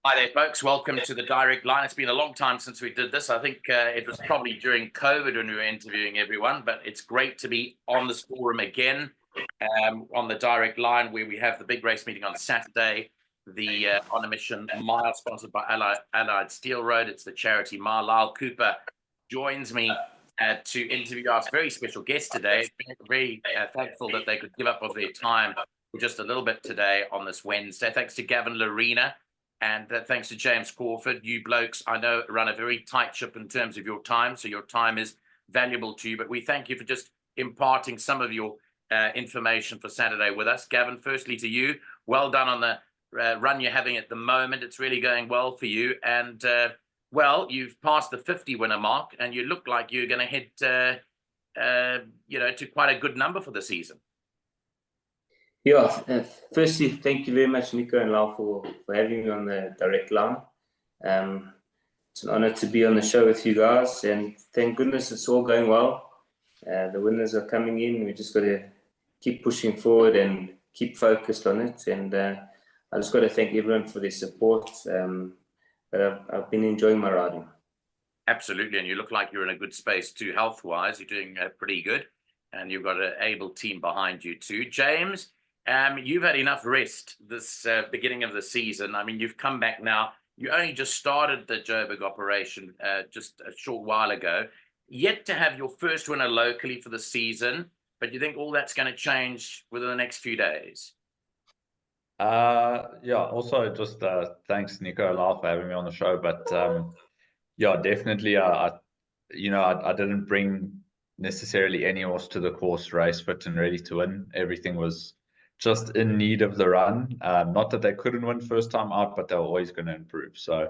Hi there, folks. Welcome to the direct line. It's been a long time since we did this. I think it was probably during COVID when we were interviewing everyone, but it's great to be on this forum again on the direct line where we have the big race meeting on Saturday, the On a Mission Mile sponsored by Allied Steel Road. It's the charity mile. Lyle Cooper joins me to interview our very special guest today. Very thankful that they could give up of their time for just a little bit today on this Wednesday. Thanks to Gavin, Lerena. And thanks to James Crawford. You blokes, I know, run a very tight ship in terms of your time, so your time is valuable to you. But we thank you for just imparting some of your information for Saturday with us. Gavin, firstly to you, well done on the run you're having at the moment. It's really going well for you. And, well, you've passed the 50 winner mark, and you look like you're going to hit, to quite a good number for the season. Yeah, firstly, thank you very much, Nico and Lau, for having me on the direct line. It's an honor to be on the show with you guys, and thank goodness it's all going well. The winners are coming in. We just got to keep pushing forward and keep focused on it. And I just got to thank everyone for their support. But I've been enjoying my riding. Absolutely, and you look like you're in a good space too, health-wise. You're doing pretty good, and you've got an able team behind you too. James, you've had enough rest this beginning of the season. I mean, you've come back now. You only just started the Joburg operation just a short while ago. Yet to have your first winner locally for the season, but you think all that's going to change within the next few days? Yeah, also just thanks, Nico and Lau, for having me on the show. But yeah, definitely, I didn't bring necessarily any horse to the course race fit and ready to win. Everything was just in need of the run. Not that they couldn't win first time out, but they were always going to improve. So,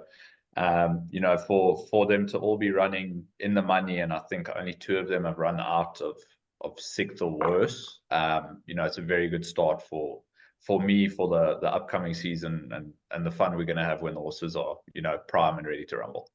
for them to all be running in the money, and I think only 2 of them have run out of 6th or worse. It's a very good start for me for the upcoming season and the fun we're going to have when the horses are prime and ready to rumble.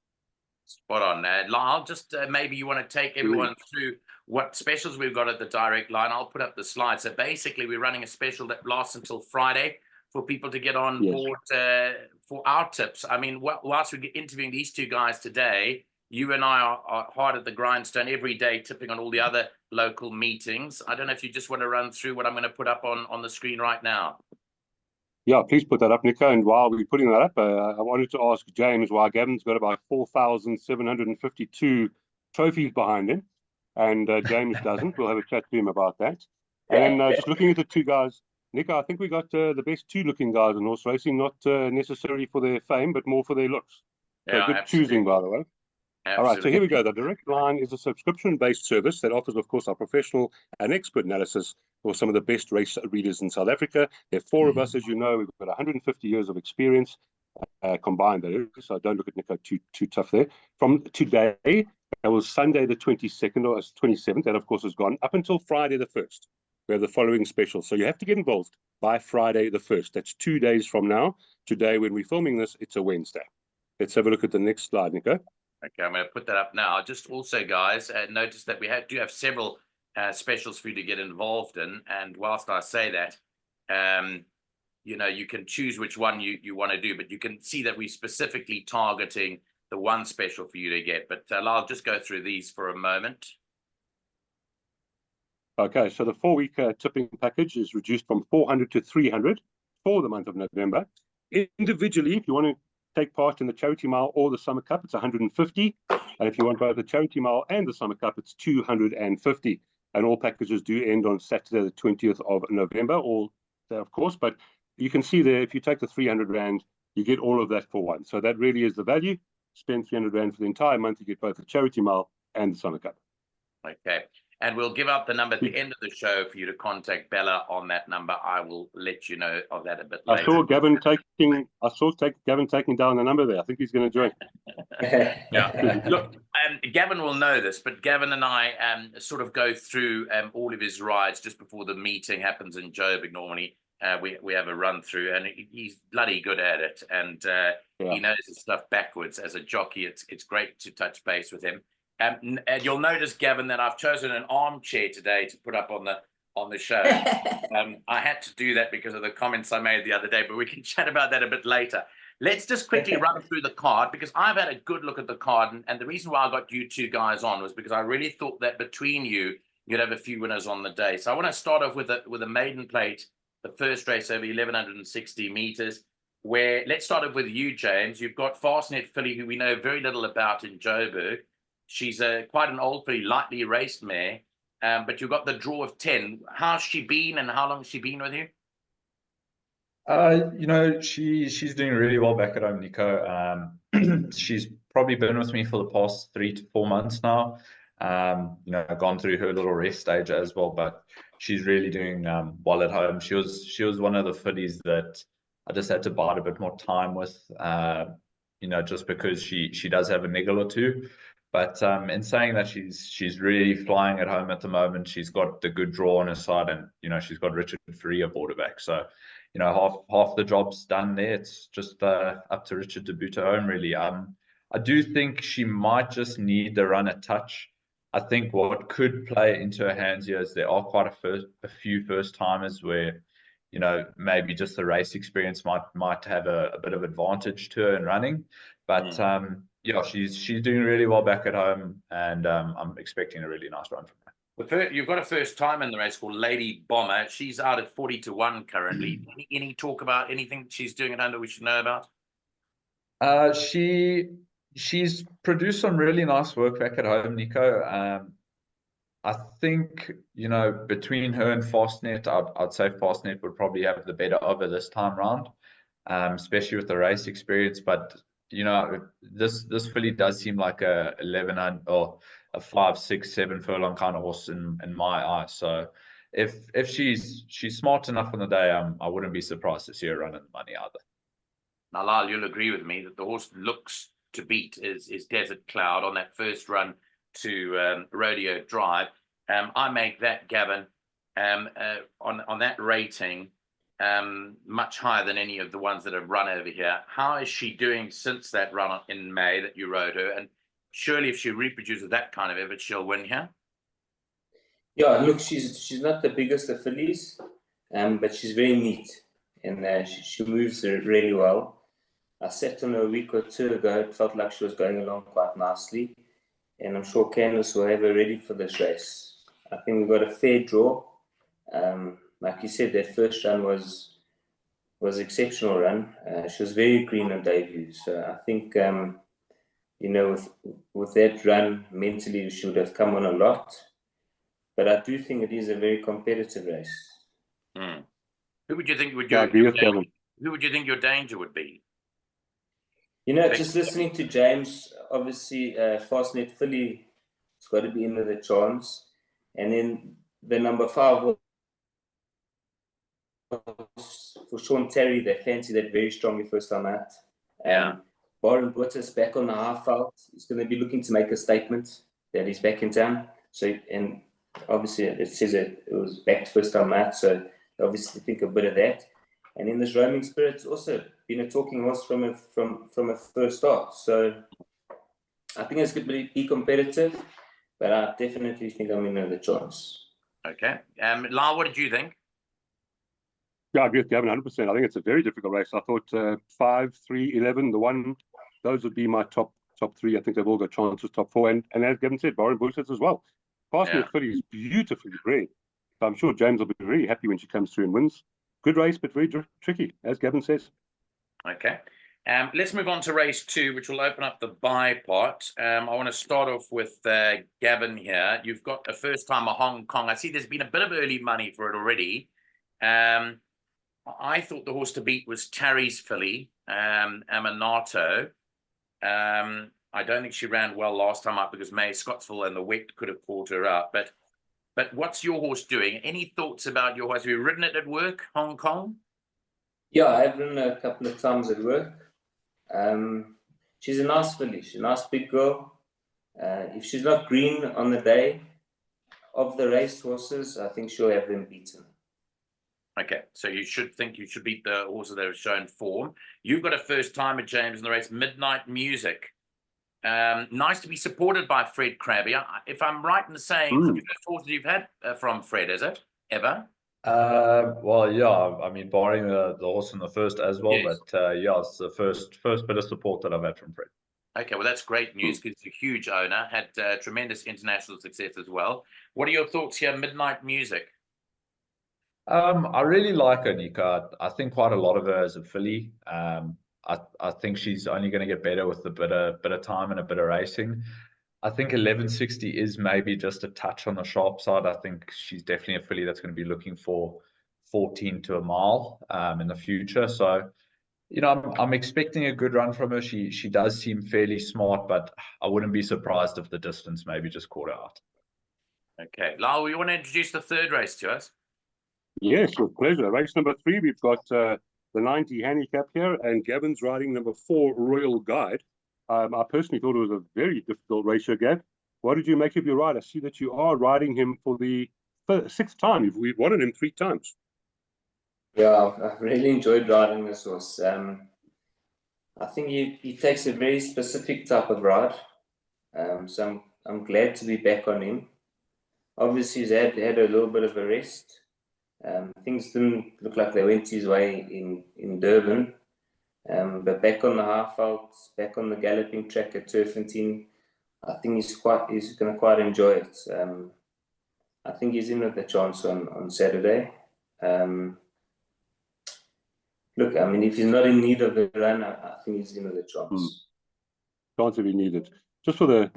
Spot on. Lyle, just maybe you want to take everyone through what specials we've got at the direct line. I'll put up the slide. So basically, we're running a special that lasts until Friday for people to get on board for our tips. I mean, whilst we're interviewing these 2 guys today, you and I are hard at the grindstone every day, tipping on all the other local meetings. I don't know if you just want to run through what I'm going to put up on the screen right now. Yeah, please put that up, Nico. And while we're putting that up, I wanted to ask James why Gavin's got about 4,752 trophies behind him, and James doesn't. We'll have a chat to him about that. And just looking at the 2 guys, Nico, I think we got the best 2-looking guys in horse racing, not necessarily for their fame, but more for their looks. So yeah, good absolutely. choosing, by the way. Absolutely. All right, so here we go. The Direct Line is a subscription-based service that offers, of course, our professional and expert analysis for some of the best race readers in South Africa. There are 4 of us, as you know. We've got 150 years of experience combined there, so don't look at Nico too tough there. From today, that was Sunday the 22nd or 27th, that, of course, is gone, up until Friday the 1st. We have the following special. So you have to get involved by Friday the 1st. That's 2 days from now. Today, when we're filming this, it's a Wednesday. Let's have a look at the next slide, Nico. Okay, I'm going to put that up now. Just also, guys, notice that we do have several specials for you to get involved in. And whilst I say that, you can choose which one you want to do, but you can see that we're specifically targeting the one special for you to get. But I'll just go through these for a moment. Okay, so the 4-week tipping package is reduced from 400 to 300 for the month of November. Individually, if you want to take part in the Charity Mile or the Summer Cup, it's 150. And if you want both the Charity Mile and the Summer Cup, it's 250. And all packages do end on Saturday, the 20th of November, all there, of course. But you can see there, if you take the 300 Rand, you get all of that for one. So that really is the value. Spend 300 Rand for the entire month, you get both the Charity Mile and the Summer Cup. Okay. And we'll give out the number at the end of the show for you to contact Bella on that number. I will let you know of that a bit later. I saw Gavin taking down the number there. I think he's going to join. Yeah. Look, Gavin will know this, but Gavin and I sort of go through all of his rides just before the meeting happens in Joburg. Normally, we have a run through, and he's bloody good at it, and he knows his stuff backwards. As a jockey, it's great to touch base with him. And you'll notice, Gavin, that I've chosen an armchair today to put up on the show. I had to do that because of the comments I made the other day, but we can chat about that a bit later. Let's just quickly run through the card, because I've had a good look at the card, and the reason why I got you two guys on was because I really thought that between you, you'd have a few winners on the day. So I want to start off with a maiden plate, the first race over 1,160 meters, where let's start off with you, James. You've got Fastnet filly, who we know very little about in Joburg. She's quite an old filly, lightly raced mare, but you've got the draw of 10. How's she been, and how long has she been with you? You know, she's doing really well back at home, Nico. She's probably been with me for the past 3 to 4 months now. You know, I've gone through her little rest stage as well, but she's really doing well at home. She was one of the fillies that I just had to bide a bit more time with, you know, just because she does have a niggle or two. But in saying that, she's really flying at home at the moment. She's got the good draw on her side, and you know, she's got Richard Free aboard her back. So, you know, half the job's done there. It's just up to Richard to boot her home, really. I do think she might just need the run a touch. I think what could play into her hands here is there are quite a few first timers where, you know, maybe just the race experience might have a bit of advantage to her in running. But yeah, she's doing really well back at home, and I'm expecting a really nice run from her. You've got a first time in the race called Lady Bomber. She's out at 40 to 1 currently. Any talk about anything she's doing at home that we should know about? She's produced some really nice work back at home, Nico. I think, you know, between her and Fastnet, I'd say Fastnet would probably have the better of her this time round, especially with the race experience. But you know, this filly does seem like a 11 or a 5, 6, 7 furlong kind of horse in my eyes. So if she's smart enough on the day, I wouldn't be surprised to see her running the money either. Now, Lyle, you'll agree with me that the horse looks to beat is Desert Cloud on that first run to Rodeo Drive. I make that, Gavin, on that rating, much higher than any of the ones that have run over here. How is she doing since that run in May that you rode her? And surely if she reproduces that kind of effort, she'll win here? Yeah, look, she's not the biggest of fillies, but she's very neat, and she moves really well. I sat on her a week or two ago. It felt like she was going along quite nicely, and I'm sure Candice will have her ready for this race. I think we've got a fair draw. Like you said, that first run was exceptional run. She was very green on debut, so I think you know, with that run mentally she would have come on a lot. But I do think it is a very competitive race. Who would you think would Who would you think your danger would be? You know, just listening to James, obviously Fastnet filly, it's got to be in with a chance. And then the number 5 for Sean Terry, they fancy that very strongly first time out. Warren Butter's back on the half out. He's going to be looking to make a statement that he's back in town. So, and obviously it says that it was back to first time out, so obviously think a bit of that. And in this Roaming Spirit's also been a talking horse from a first start. So I think it's going to be competitive, but I definitely think I'm in the chance. Okay. Lyle, what did you think? Yeah, I agree with Gavin 100%. I think it's a very difficult race. I thought 5, 3, 11, the 1, those would be my top 3. I think they've all got chances, top 4. And as Gavin said, Warren Bullshits as well. Fastnet filly is beautifully bred. So I'm sure James will be very happy when she comes through and wins. Good race, but very tricky, as Gavin says. Okay. Let's move on to race 2, which will open up the buy pot. I want to start off with Gavin here. You've got a first-timer Hong Kong. I see there's been a bit of early money for it already. I thought the horse to beat was Terry's filly, Aminato. I don't think she ran well last time up because May Scottsville and the wet could have caught her up. But what's your horse doing? Any thoughts about your horse? Have you ridden it at work, Hong Kong? Yeah, I've ridden her a couple of times at work. She's a nice filly. She's a nice big girl. If she's not green on the day of the race horses, I think she'll have them beaten. Okay, so you should beat the horses that have shown form. You've got a first timer, James, in the race, Midnight Music. Nice to be supported by Fred Krabby. If I'm right in saying, it's the first horse you've had from Fred, is it? Ever? Well, yeah, I mean, barring the horse in the first as well, Yes. but yeah, it's the first bit of support that I've had from Fred. Okay, well, that's great news because he's a huge owner, had tremendous international success as well. What are your thoughts here, Midnight Music? I really like her, Nico. I think quite a lot of her as a filly. I think she's only going to get better with a bit of time and a bit of racing. I think 1160 is maybe just a touch on the sharp side. I think she's definitely a filly that's going to be looking for 14 to a mile in the future. So, you know, I'm expecting a good run from her. She does seem fairly smart, but I wouldn't be surprised if the distance maybe just caught her out. Okay, Lyle, you want to introduce the third race to us? Yes, with pleasure. Race number 3, we've got the 90 handicap here, and Gavin's riding number 4, Royal Guide. I personally thought it was a very difficult race here, Gav. What did you make of your ride? I see that you are riding him for the 6th time. We've won him 3 times. Yeah, I've really enjoyed riding this horse. I think he takes a very specific type of ride. So I'm glad to be back on him. Obviously, he's had a little bit of a rest. Things didn't look like they went his way in Durban. But back on the half-out, back on the galloping track at Turffontein, I think he's going to quite enjoy it. I think he's in with a chance on Saturday. Look, I mean, if he's not in need of a run, I think he's in with a chance. Chance if he needed. Just for the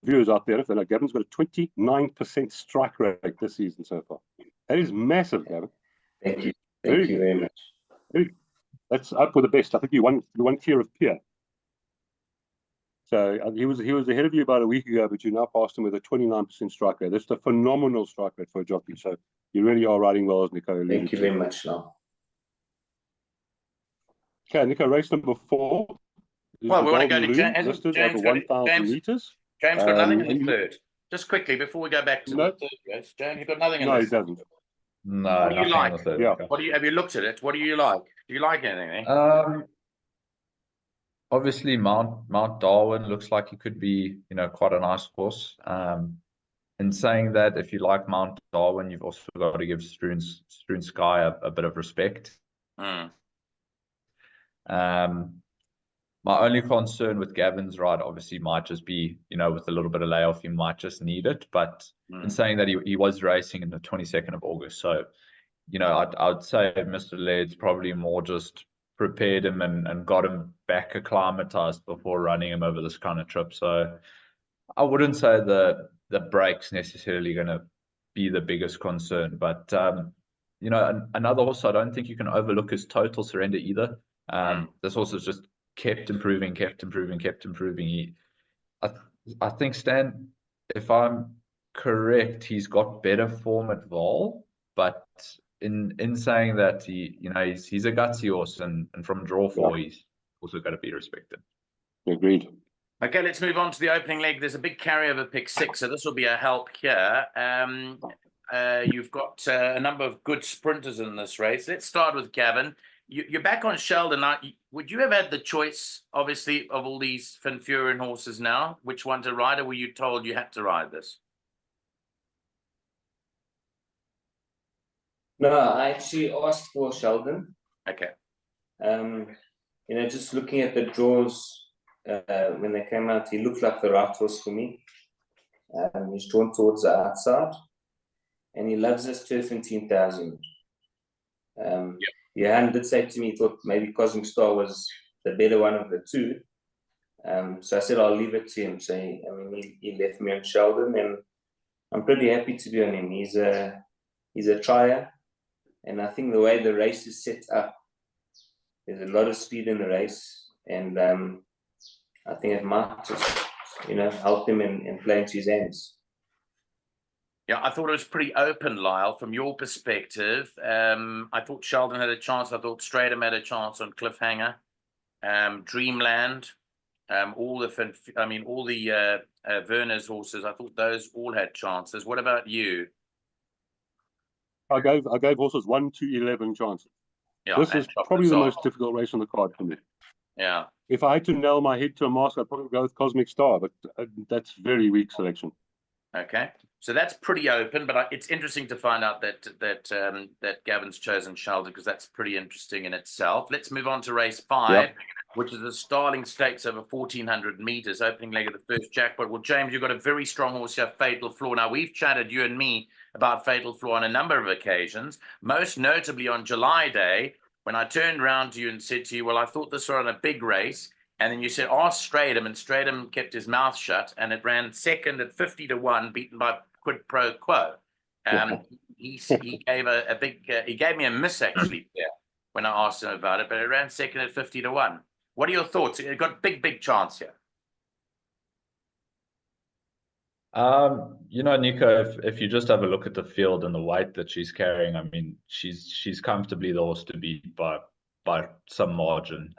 viewers out there, if they're like, Gavin's got a 29% strike rate this season so far. That is massive, Gavin. Thank you. Thank you very much. That's up with the best. I think you won clear of Pierre. So he was ahead of you about a week ago, but you now passed him with a 29% strike rate. That's a phenomenal strike rate for a jockey. So you really are riding well, as Nico alluded to. Thank you very much, now. Okay, Nico, race number 4. Well, we want to go to James. Listed over 1,000 meters. James got nothing in the third. Just quickly, before we go back to the third race, James, you've got nothing in the third. No, he doesn't. No, what do you like? Yeah. Have you looked at it? What do you like? Do you like anything? Obviously, Mount Darwin looks like it could be, you know, quite a nice course. In saying that, if you like Mount Darwin, you've also got to give Strewn Sky a bit of respect. My only concern with Gavin's ride obviously might just be, you know, with a little bit of layoff, he might just need it. But in saying that, he was racing in the 22nd of August. So, you know, I'd say Mr. Laird's probably more just prepared him and got him back acclimatized before running him over this kind of trip. So I wouldn't say the break's necessarily going to be the biggest concern. But, you know, another horse, I don't think you can overlook his Total Surrender either. This horse has just kept improving. I think, Stan, if I'm correct, he's got better form at Vaal, but in saying that, he's a gutsy horse, and from draw 4, he's also got to be respected. Agreed. Okay, let's move on to the opening leg. There's a big carryover pick 6, so this will be a help here. You've got a number of good sprinters in this race. Let's start with Gavin. You're back on Sheldon now. Would you have had the choice, obviously, of all these Van Furen horses now, which one to ride, or were you told you had to ride this? No, I actually asked for Sheldon. Okay. You know, just looking at the draws when they came out, he looked like the right horse for me. He's drawn towards the outside, and he loves this Turffontein 1000. Johan did say to me he thought maybe Cosmic Star was the better one of the two. So I said I'll leave it to him. So he left me on Sheldon, and I'm pretty happy to be on him. He's a trier, and I think the way the race is set up, there's a lot of speed in the race, and I think it might just, you know, help him and play into his hands. Yeah, I thought it was pretty open, Lyle, from your perspective. I thought Sheldon had a chance. I thought Stratham had a chance on Cliffhanger. Dreamland, all the Werner's horses. I thought those all had chances. What about you? I gave horses 1 to 11 chances. Yeah, this is probably the most difficult race on the card for me. Yeah. If I had to nail my head to a mask, I'd probably go with Cosmic Star, but that's very weak selection. Okay. So that's pretty open, but it's interesting to find out that Gavin's chosen Sheldon, because that's pretty interesting in itself. Let's move on to race 5, which is the Starling Stakes over 1,400 meters, opening leg of the first jackpot. Well, James, you've got a very strong horse here, Fatal Flaw. Now, we've chatted, you and me, about Fatal Flaw on a number of occasions, most notably on July Day, when I turned around to you and said to you, well, I thought this was on a big race. And then you said, ask Stratham, and Stratham kept his mouth shut, and it ran second at 50 to 1, beaten by Quid Pro Quo. He gave a big, he gave me a miss actually there when I asked him about it, but it ran second at 50 to 1. What are your thoughts? It got big chance here. You know, Nico, if you just have a look at the field and the weight that she's carrying, I mean, she's comfortably the horse to beat by some margin.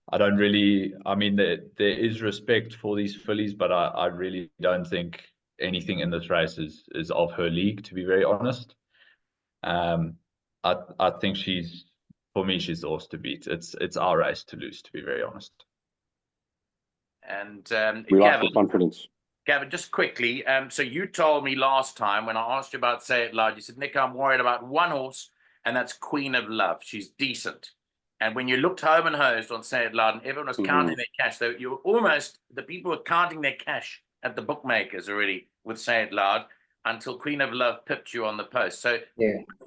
I don't really, I mean, there is respect for these fillies, but I really don't think anything in this race is of her league, to be very honest. I think for me, she's the horse to beat. It's our race to lose, to be very honest. And we like Gavin, the confidence. Gavin, just quickly, so you told me last time when I asked you about Say It Loud, you said, Nick, I'm worried about one horse, and that's Queen of Love. She's decent. And when you looked home and hosed on Say It Loud, and everyone was counting their cash, though, you were almost, the people were counting their cash at the bookmakers already with Say It Loud until Queen of Love pipped you on the post. So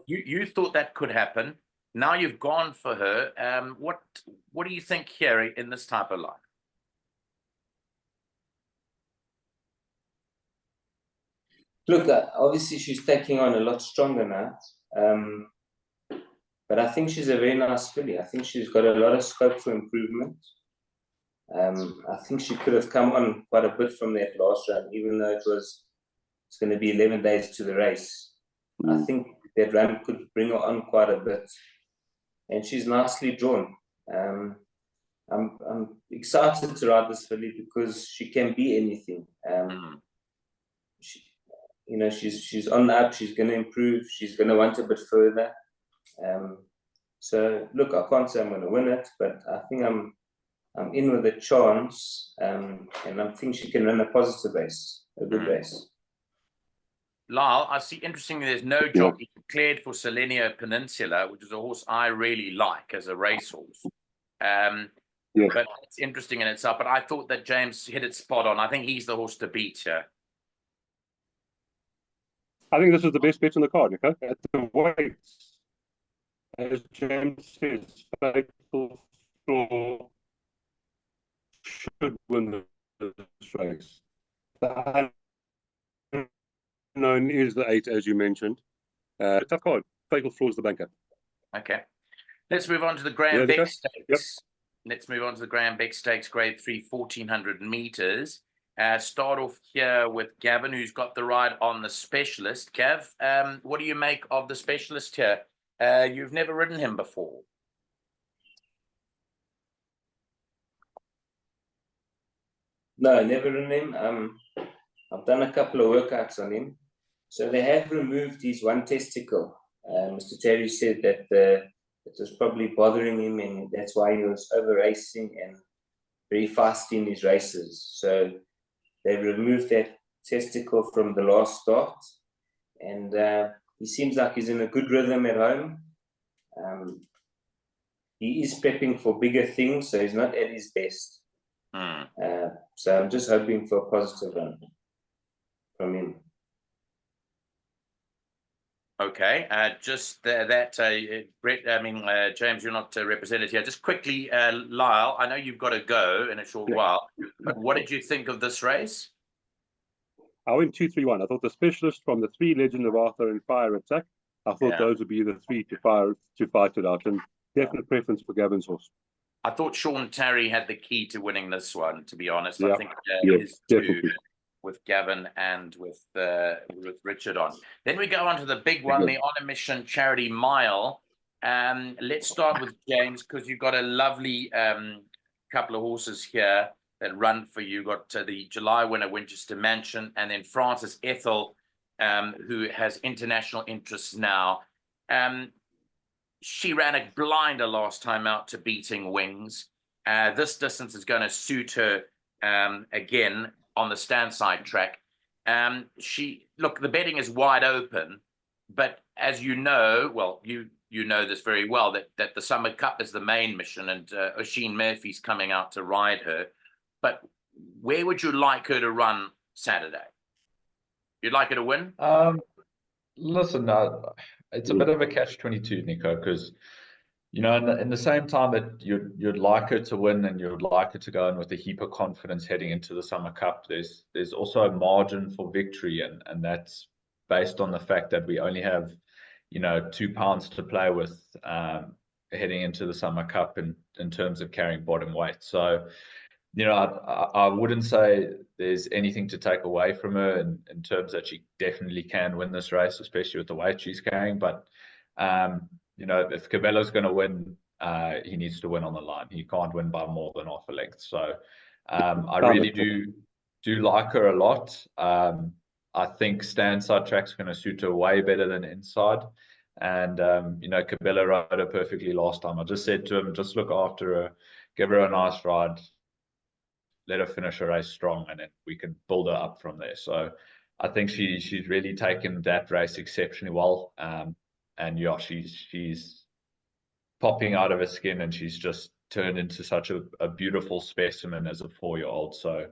you thought that could happen. Now you've gone for her. What do you think here in this type of line? Look, obviously she's taking on a lot stronger now. But I think she's a very nice filly. I think she's got a lot of scope for improvement. I think she could have come on quite a bit from that last run, even though it's going to be 11 days to the race. I think that run could bring her on quite a bit. And she's nicely drawn. I'm excited to ride this filly because she can be anything. She's on the up. She's going to improve. She's going to want a bit further. So look, I can't say I'm going to win it, but I think I'm in with a chance, and I think she can run a positive race, a good race. Lyle, I see, interestingly, there's no jockey declared for Selenio Peninsula, which is a horse I really like as a racehorse. But it's interesting in itself. But I thought that James hit it spot on. I think he's the horse to beat here. I think this is the best bet on the card, Nico. At the weights, as James says, Fatal Flaw should win this race. The unknown is the 8, as you mentioned. Tough card. Fatal Flaw is the banker. Okay. Let's move on to the Graham Beck Stakes. Let's move on to the Graham Beck Stakes, Grade 3, 1,400 meters. Start off here with Gavin, who's got the ride on the Specialist. Gav, what do you make of the Specialist here? You've never ridden him before. No, never ridden him. I've done a couple of workouts on him. So they have removed his one testicle. Mr. Terry said that it was probably bothering him, and that's why he was over racing and very fast in his races. So they removed that testicle from the last start, and he seems like he's in a good rhythm at home. He is prepping for bigger things, so he's not at his best. So I'm just hoping for a positive run from him. Okay, just Brett, James, you're not represented here. Just quickly, Lyle, I know you've got to go in a short while, but what did you think of this race? I went 2-3-1. I thought the Specialist from the 3 Legend of Arthur and Fire Attack, I thought those would be the 3 to fight it out, and definite preference for Gavin's horse. I thought Sean Terry had the key to winning this one, to be honest. I think his definitely. With Gavin and with Richard on. Then we go on to the big one, the On a Mission Charity Mile. Let's start with James, because you've got a lovely couple of horses here that run for you. You've got the July winner, Winchester Mansion, and then Francis Ethel, who has international interests now. She ran a blinder last time out to Beating Wings. This distance is going to suit her again on the stand side track. Look, the betting is wide open, but as you know, well, you know this very well, that the Summer Cup is the main mission, and Oisin Murphy's coming out to ride her. But where would you like her to run Saturday? You'd like her to win? Listen, it's a bit of a catch-22, Nico, because you know, in the same time that you'd like her to win and you'd like her to go in with a heap of confidence heading into the Summer Cup, there's also a margin for victory, and that's based on the fact that we only have, you know, £2 to play with heading into the Summer Cup in terms of carrying bottom weight. So, you know, I wouldn't say there's anything to take away from her in terms that she definitely can win this race, especially with the weight she's carrying. But you know, if Cabello's going to win, he needs to win on the line. He can't win by more than half a length. So I really do like her a lot. I think stand side track's going to suit her way better than inside. And you know, Cabello rode her perfectly last time. I just said to him, just look after her, give her a nice ride, let her finish her race strong, and then we can build her up from there. So I think she's really taken that race exceptionally well. And yeah, she's popping out of her skin, and she's just turned into such a beautiful specimen as a 4-year-old. So,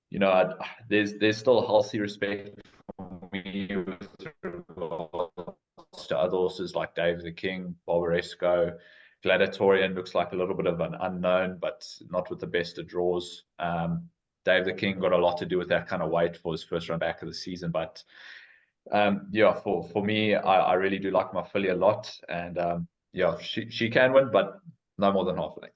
you know, there's still healthy respect for me with regards to other horses like Dave the King, Barbaresco. Gladiatorian looks like a little bit of an unknown, but not with the best of draws. Dave the King got a lot to do with that kind of weight for his first run back of the season. But yeah, for me, I really do like my filly a lot, and yeah, she can win, but no more than half length.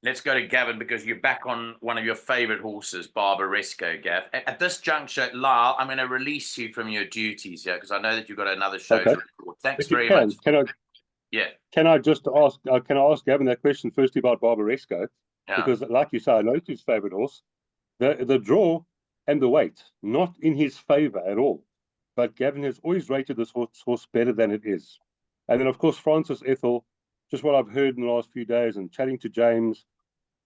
Let's go to Gavin, because you're back on one of your favorite horses, Barbaresco, Gav. At this juncture, Lyle, I'm going to release you from your duties here, because I know that you've got another show to record. Thanks very much. Can I just ask? Can I ask Gavin that question firstly about Barbaresco? Yeah. Because, like you say, I know it's his favorite horse. The draw and the weight, not in his favor at all. But Gavin has always rated this horse better than it is. And then, of course, Frances Ethel, just what I've heard in the last few days and chatting to James,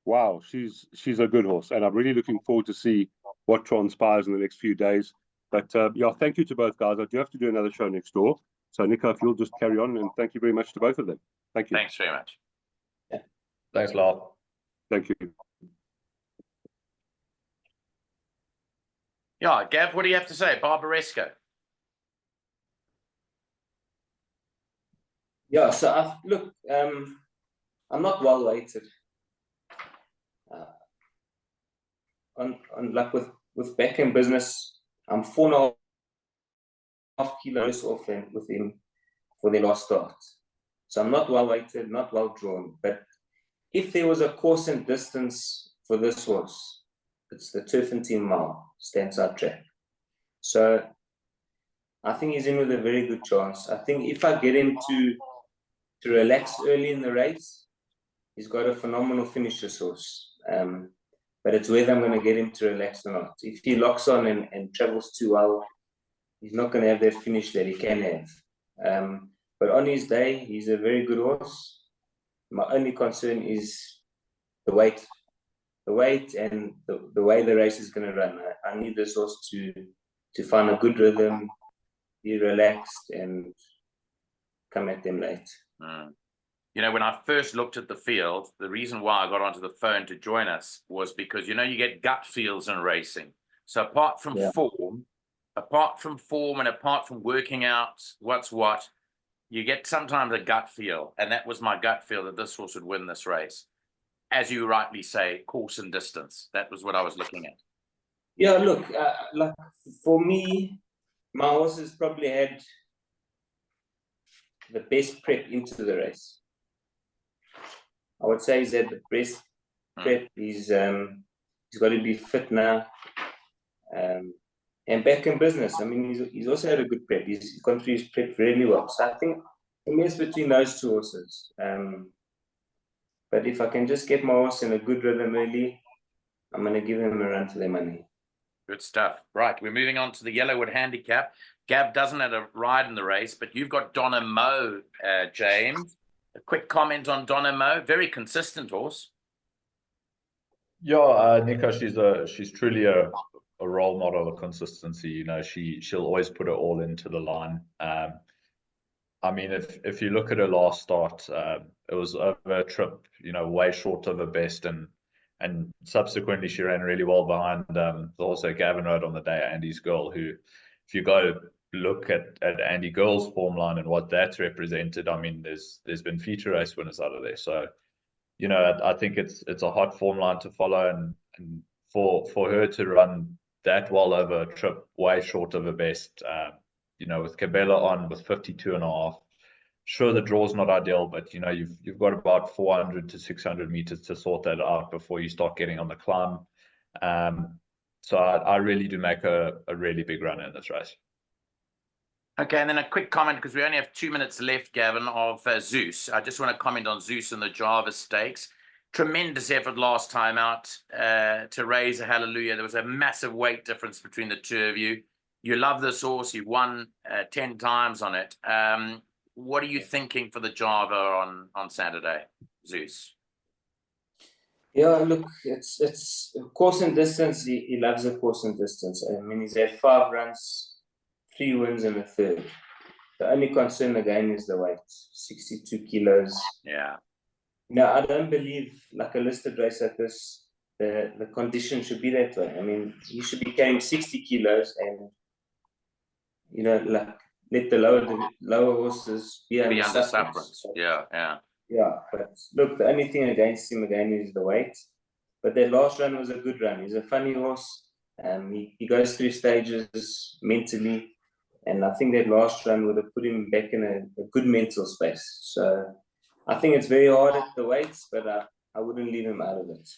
wow, she's a good horse. And I'm really looking forward to see what transpires in the next few days. But yeah, thank you to both guys. I do have to do another show next door. So, Nico, if you'll just carry on, and thank you very much to both of them. Thank you. Thanks very much. Yeah. Thanks, Lyle. Thank you. Yeah, Gav, what do you have to say? Barbaresco. Yeah, so look, I'm not well weighted. On like with back in business, I'm 4.5 kilos off with him for the last start. So I'm not well weighted, not well drawn. But if there was a course and distance for this horse, it's the Turffontein mile stand side track. So I think he's in with a very good chance. I think if I get him to relax early in the race, he's got a phenomenal finish, this horse. But it's whether I'm going to get him to relax or not. If he locks on and travels too well, he's not going to have that finish that he can have. But on his day, he's a very good horse. My only concern is the weight. The weight and the way the race is going to run. I need this horse to find a good rhythm, be relaxed, and come at them late. You know, when I first looked at the field, the reason why I got onto the phone to join us was because, you know, you get gut feels in racing. So apart from form and apart from working out what's what, you get sometimes a gut feel. And that was my gut feel that this horse would win this race. As you rightly say, course and distance. That was what I was looking at. Yeah, look, like for me, my horses probably had the best prep into the race. I would say he's had the best prep. He's got to be fit now, and back in business. I mean, he's also had a good prep. He's gone through his prep really well. So I think for me, it's between those two horses. But if I can just get my horse in a good rhythm early, I'm going to give him a run for their money. Good stuff. Right, we're moving on to the Yellowwood Handicap. Gav doesn't have a ride in the race, but you've got Donna Mo, James. A quick comment on Donna Mo. Very consistent horse. Yeah, Nico, she's truly a a role model of consistency. You know, she'll always put it all into the line. I mean, if you look at her last start, it was over a trip, you know, way short of her best, and subsequently she ran really well behind also Gavin rode on the day, Andy's girl, who, if you go look at Andy Girl's form line and what that's represented, I mean, there's been feature race winners out of there. So, you know, I think it's a hot form line to follow, and for her to run that well over a trip way short of her best, you know, with Cabela on with 52.5. Sure, the draw's not ideal, but you know, you've got about 400 to 600 meters to sort that out before you start getting on the climb. So I really do make a really big run in this race. Okay, and then a quick comment, because we only have 2 minutes left, Gavin, of Zeus. I just want to comment on Zeus and the Java Stakes. Tremendous effort last time out to raise a hallelujah. There was a massive weight difference between the two of you. You love this horse. You've won 10 times on it. What are you thinking for the Java on Saturday, Zeus? Yeah, look, it's course and distance. He loves the course and distance. I mean, he's had 5 runs, 3 wins and a third. The only concern again is the weight, 62 kilos. Yeah. No, I don't believe, like a listed race like this, the condition should be that way. I mean, you should be carrying 60 kilos and, you know, like, let the lower horses be under sufferance. Yeah. Yeah, but look, the only thing against him again is the weight. But that last run was a good run. He's a funny horse. He goes through stages mentally, and I think that last run would have put him back in a good mental space. So I think it's very hard at the weights, but I wouldn't leave him out of it.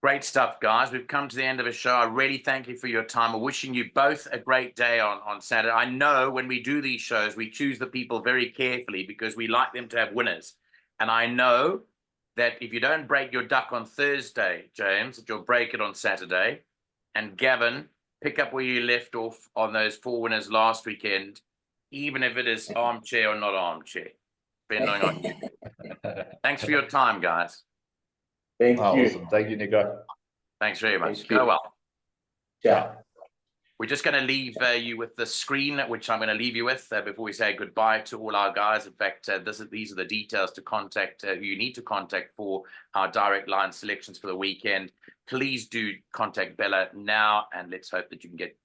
Great stuff, guys. We've come to the end of a show. I really thank you for your time. I'm wishing you both a great day on Saturday. I know when we do these shows, we choose the people very carefully because we like them to have winners. And I know that if you don't break your duck on Thursday, James, that you'll break it on Saturday. And Gavin, pick up where you left off on those 4 winners last weekend, even if it is armchair or not armchair. Depending on you. Thanks for your time, guys. Thank you. Awesome. Thank you, Nico. Thanks very much. Go well. Yeah. We're just going to leave you with the screen, which I'm going to leave you with before we say goodbye to all our guys. In fact, these are the details to contact who you need to contact for our direct line selections for the weekend. Please do contact Bella now, and let's hope that you can get your